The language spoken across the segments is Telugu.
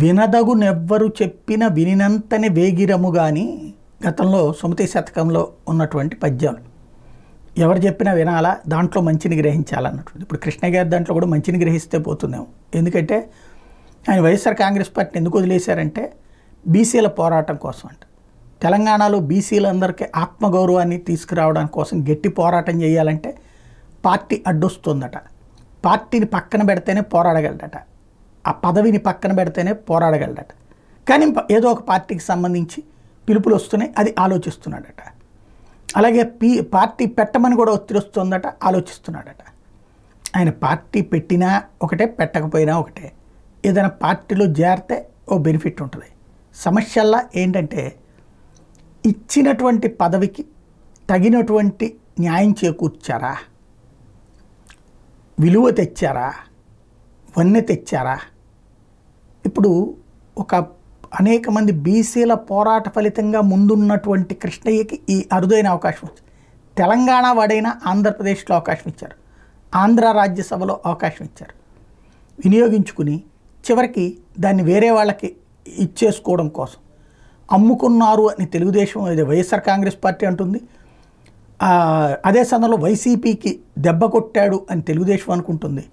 వినదగునెవ్వరు చెప్పిన వినినంతని వేగిరము కానీ గతంలో సుమతి శతకంలో ఉన్నటువంటి పద్యాలు. ఎవరు చెప్పినా వినాలా, దాంట్లో మంచిని గ్రహించాలన్నట్టు. ఇప్పుడు కృష్ణ గారి దాంట్లో కూడా మంచిని గ్రహిస్తే పోతుందేమో. ఎందుకంటే ఆయన వైఎస్ఆర్ కాంగ్రెస్ పార్టీని ఎందుకు వదిలేశారంటే బీసీల పోరాటం కోసం అంట. తెలంగాణలో బీసీలందరికీ ఆత్మగౌరవాన్ని తీసుకురావడానికి కోసం గట్టి పోరాటం చేయాలంటే పార్టీ అడ్డొస్తుందట. పార్టీని పక్కన పెడితేనే పోరాడగలడట, ఆ పదవిని పక్కన పెడితేనే పోరాడగలడట. కానీ ఏదో ఒక పార్టీకి సంబంధించి పిలుపులు వస్తున్నాయి, అది ఆలోచిస్తున్నాడట. అలాగే పార్టీ పెట్టమని కూడా ఒత్తిడి వస్తుందట, ఆలోచిస్తున్నాడట. ఆయన పార్టీ పెట్టినా ఒకటే, పెట్టకపోయినా ఒకటే. ఏదైనా పార్టీలో చేరితే ఓ బెనిఫిట్ ఉంటుంది. సమస్యల్లా ఏంటంటే ఇచ్చినటువంటి పదవికి తగినటువంటి న్యాయం చేకూర్చారా, విలువ తెచ్చారా, వన్నె తెచ్చారా? ఇప్పుడు అనేక మంది బీసీల పోరాట ఫలితంగా ముందున్నటువంటి కృష్ణయ్యకి ఈ అరుదైన అవకాశం వచ్చింది. తెలంగాణ వాడైనా ఆంధ్రప్రదేశ్లో అవకాశం ఇచ్చారు, ఆంధ్ర రాజ్యసభలో అవకాశం ఇచ్చారు. వినియోగించుకుని చివరికి దాన్ని వేరే వాళ్ళకి ఇచ్చేసుకోవడం కోసం అమ్ముకున్నారు అని తెలుగుదేశం, అదే వైఎస్ఆర్ కాంగ్రెస్ పార్టీ అంటుంది. అదే సందర్భంలో వైసీపీకి దెబ్బ కొట్టాడు అని తెలుగుదేశం అనుకుంటుంది.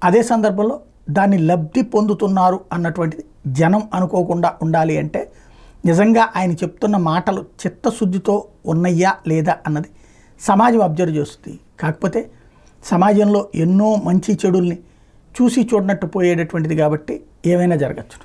అదే సందర్భంలో దాన్ని లబ్ధి పొందుతున్నారు అన్నటువంటిది జనం అనుకోకుండా ఉండాలి అంటే నిజంగా ఆయన చెప్తున్న మాటలు చిత్తశుద్ధితో ఉన్నయ్యా లేదా అన్నది సమాజం అబ్జర్వ్ చేస్తుంది. కాకపోతే సమాజంలో ఎన్నో మంచి చెడుల్ని చూసి చూడనట్టు పోయేటటువంటిది కాబట్టి ఏమైనా జరగచ్చు.